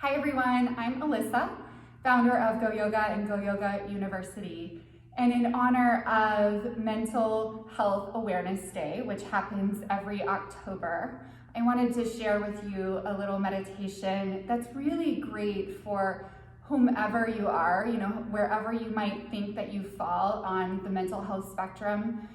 Hi everyone, I'm Alyssa, founder of Go Yoga and Go Yoga University. And in honor of Mental Health Awareness Day, which happens every October, I wanted to share with you a little meditation that's really great for whomever you are, wherever you might think that you fall on the mental health spectrum.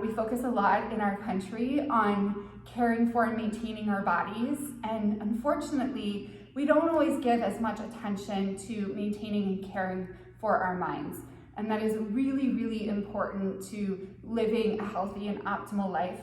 We focus a lot in our country on caring for and maintaining our bodies, and unfortunately, we don't always give as much attention to maintaining and caring for our minds. And that is really, really important to living a healthy and optimal life.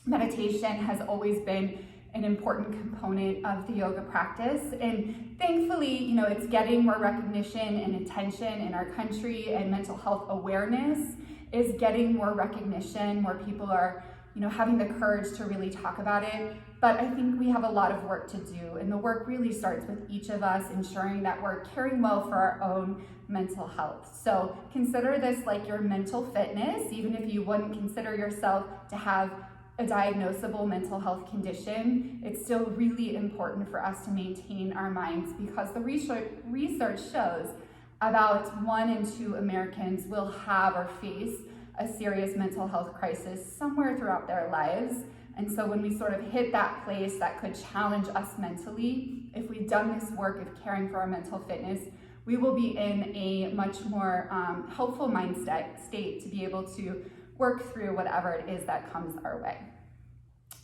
Meditation has always been an important component of the yoga practice. And thankfully, it's getting more recognition and attention in our country, and mental health awareness is getting more recognition. More people are, having the courage to really talk about it. But I think we have a lot of work to do, and the work really starts with each of us ensuring that we're caring well for our own mental health. So consider this like your mental fitness, even if you wouldn't consider yourself to have a diagnosable mental health condition. It's still really important for us to maintain our minds, because the research shows about 1 in 2 Americans will have or face a serious mental health crisis somewhere throughout their lives. And so when we sort of hit that place that could challenge us mentally, if we've done this work of caring for our mental fitness, we will be in a much more helpful mindset state to be able to work through whatever it is that comes our way.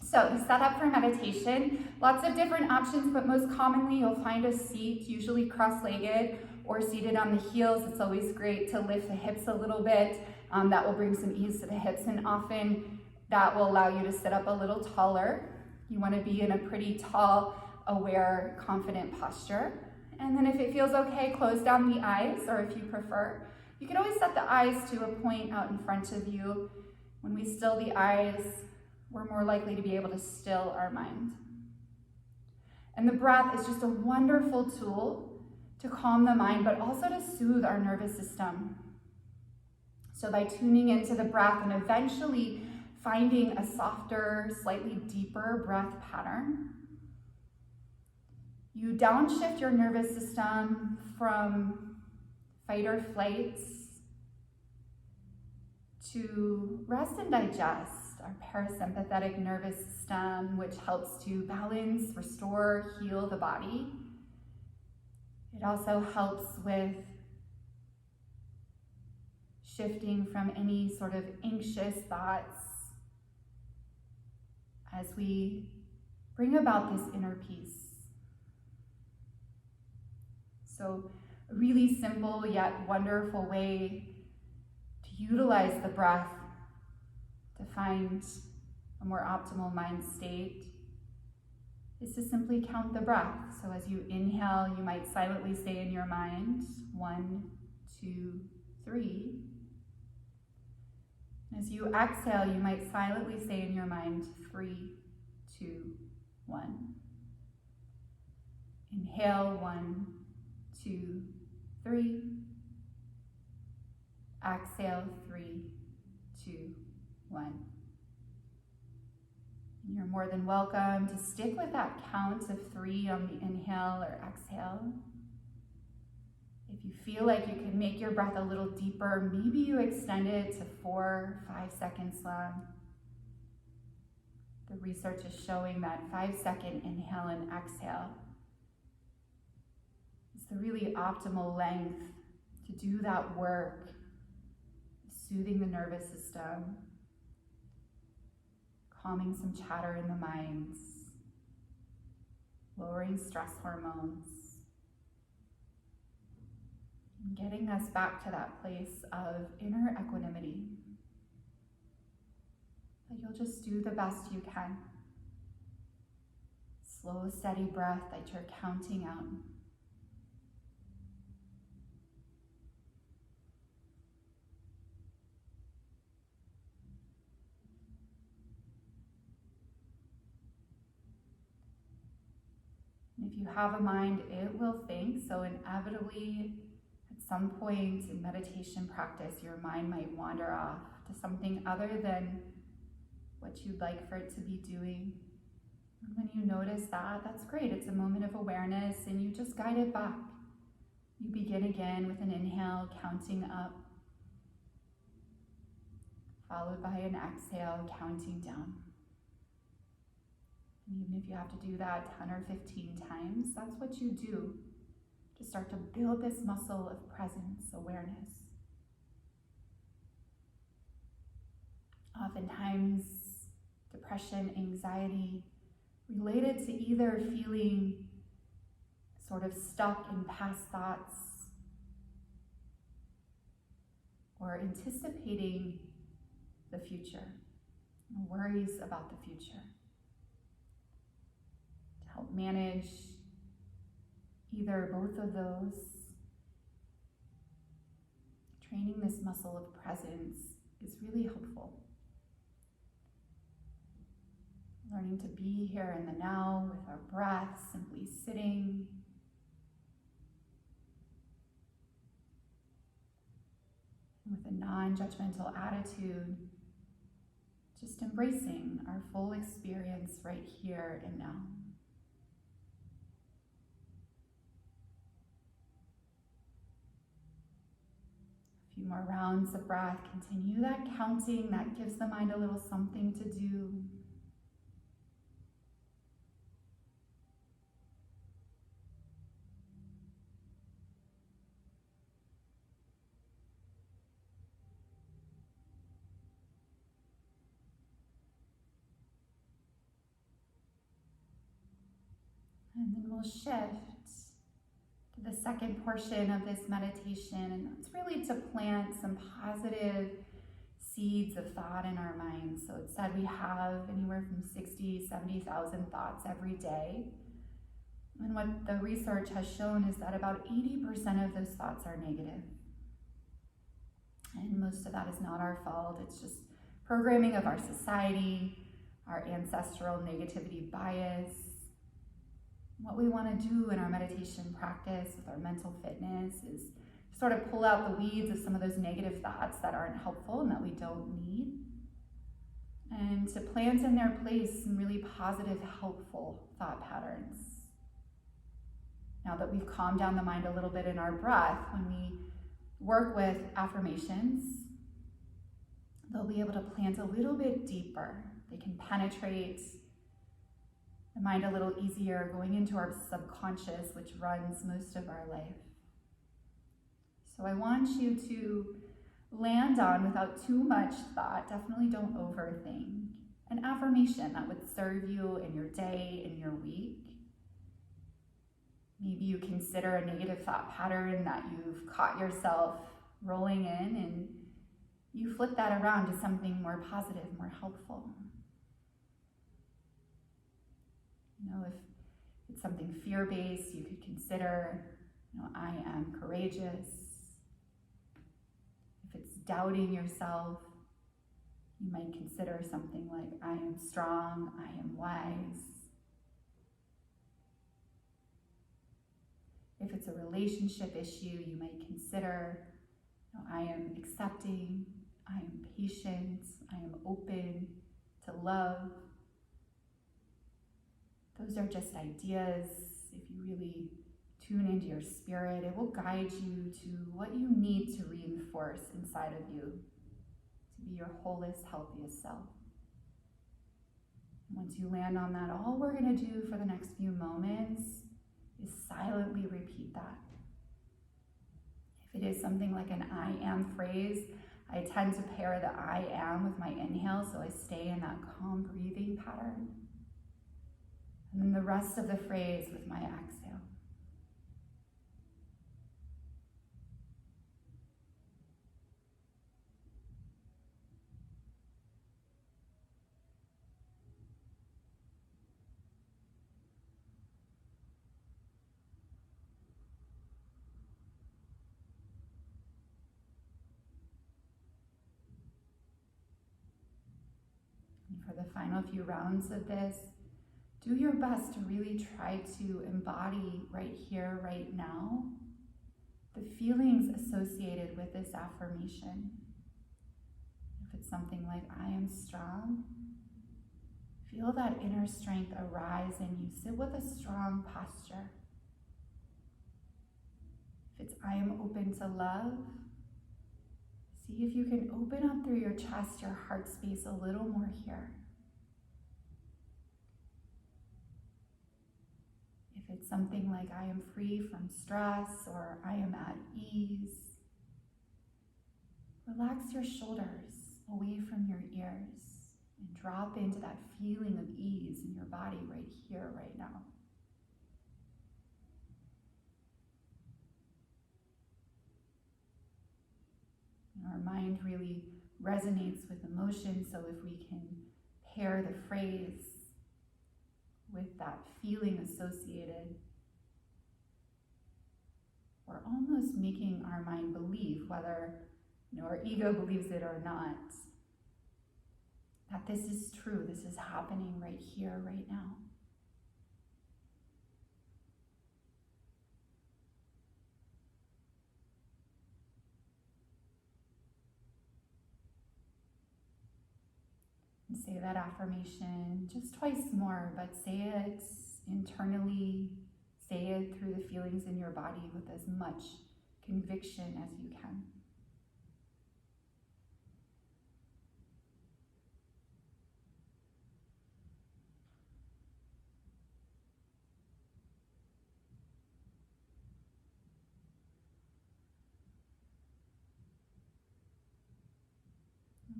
So to set up for meditation, lots of different options, but most commonly you'll find a seat, usually cross-legged or seated on the heels. It's always great to lift the hips a little bit. That will bring some ease to the hips, and often that will allow you to sit up a little taller. You want to be in a pretty tall, aware, confident posture. And then if it feels okay, close down the eyes, or if you prefer, you can always set the eyes to a point out in front of you. When we still the eyes, we're more likely to be able to still our mind. And the breath is just a wonderful tool to calm the mind, but also to soothe our nervous system. So by tuning into the breath and eventually finding a softer, slightly deeper breath pattern, you downshift your nervous system from fight or flight to rest and digest, our parasympathetic nervous system, which helps to balance, restore, heal the body. It also helps with shifting from any sort of anxious thoughts as we bring about this inner peace. So a really simple yet wonderful way to utilize the breath to find a more optimal mind state is to simply count the breath. So as you inhale, you might silently say in your mind, 1, 2, 3. As you exhale, you might silently say in your mind, 3, 2, 1. Inhale, 1, 2, 3. Exhale, 3, 2, 1. And you're more than welcome to stick with that count of 3 on the inhale or exhale. If you feel like you can make your breath a little deeper, maybe you extend it to 4, 5 seconds long. The research is showing that 5-second inhale and exhale is the really optimal length to do that work, soothing the nervous system, calming some chatter in the minds, lowering stress hormones, and getting us back to that place of inner equanimity. But you'll just do the best you can. Slow, steady breath that you're counting out. And if you have a mind, it will think. So inevitably, at some point in meditation practice, your mind might wander off to something other than what you'd like for it to be doing. When you notice that, that's great. It's a moment of awareness, and you just guide it back. You begin again with an inhale, counting up, followed by an exhale, counting down. And even if you have to do that 10 or 15 times, that's what you do to start to build this muscle of presence, awareness. Oftentimes, depression, anxiety, related to either feeling sort of stuck in past thoughts or anticipating the future, worries about the future. To help manage either both of those, training this muscle of presence is really helpful. Learning to be here in the now with our breath, simply sitting. With a non-judgmental attitude, just embracing our full experience right here and now. A few more rounds of breath. Continue that counting. That gives the mind a little something to do. And then we'll shift to the second portion of this meditation, and it's really to plant some positive seeds of thought in our minds. So it said we have anywhere from 60,000, 70,000 thoughts every day. And what the research has shown is that about 80% of those thoughts are negative. And most of that is not our fault. It's just programming of our society, our ancestral negativity bias. What we want to do in our meditation practice with our mental fitness is sort of pull out the weeds of some of those negative thoughts that aren't helpful and that we don't need, and to plant in their place some really positive, helpful thought patterns. Now that we've calmed down the mind a little bit in our breath, when we work with affirmations, they'll be able to plant a little bit deeper. They can penetrate the mind a little easier, going into our subconscious, which runs most of our life. So I want you to land on, without too much thought, definitely don't overthink, an affirmation that would serve you in your day, in your week. Maybe you consider a negative thought pattern that you've caught yourself rolling in, and you flip that around to something more positive, more helpful. You know, if it's something fear-based, you could consider, I am courageous. If it's doubting yourself, you might consider something like, I am strong, I am wise. If it's a relationship issue, you might consider, I am accepting, I am patient, I am open to love. Those are just ideas. If you really tune into your spirit, it will guide you to what you need to reinforce inside of you to be your wholest, healthiest self. Once you land on that, all we're going to do for the next few moments is silently repeat that. If it is something like an I am phrase, I tend to pair the I am with my inhale, so I stay in that calm breathing pattern. And then the rest of the phrase with my exhale. And for the final few rounds of this, do your best to really try to embody right here, right now, the feelings associated with this affirmation. If it's something like, I am strong, Feel that inner strength arise in you. Sit with a strong posture. If it's I am open to love, see if you can open up through your chest, your heart space a little more here. If it's something like I am free from stress or I am at ease, relax your shoulders away from your ears and drop into that feeling of ease in your body right here, right now. Our mind really resonates with emotion, so if we can pair the phrase with that feeling associated, we're almost making our mind believe, whether our ego believes it or not, that this is true, this is happening right here, right now. And say that affirmation just twice more, but say it internally, say it through the feelings in your body with as much conviction as you can.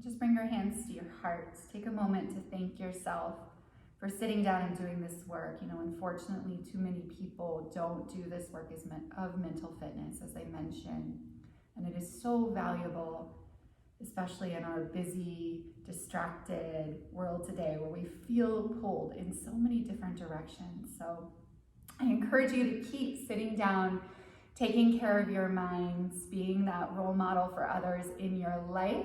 Just bring your hands to your heart. Take a moment to thank yourself for sitting down and doing this work. Unfortunately, too many people don't do this work of mental fitness, as I mentioned. And it is so valuable, especially in our busy, distracted world today, where we feel pulled in so many different directions. So I encourage you to keep sitting down, taking care of your minds, being that role model for others in your life,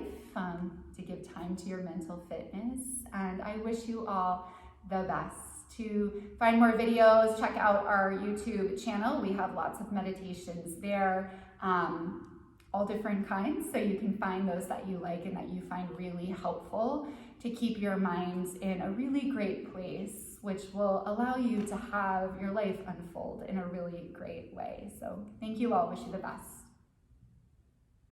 to give time to your mental fitness. And I wish you all the best. To find more videos, check out our YouTube channel. We have lots of meditations there, all different kinds, so you can find those that you like and that you find really helpful to keep your minds in a really great place, which will allow you to have your life unfold in a really great way. So thank you all. Wish you the best.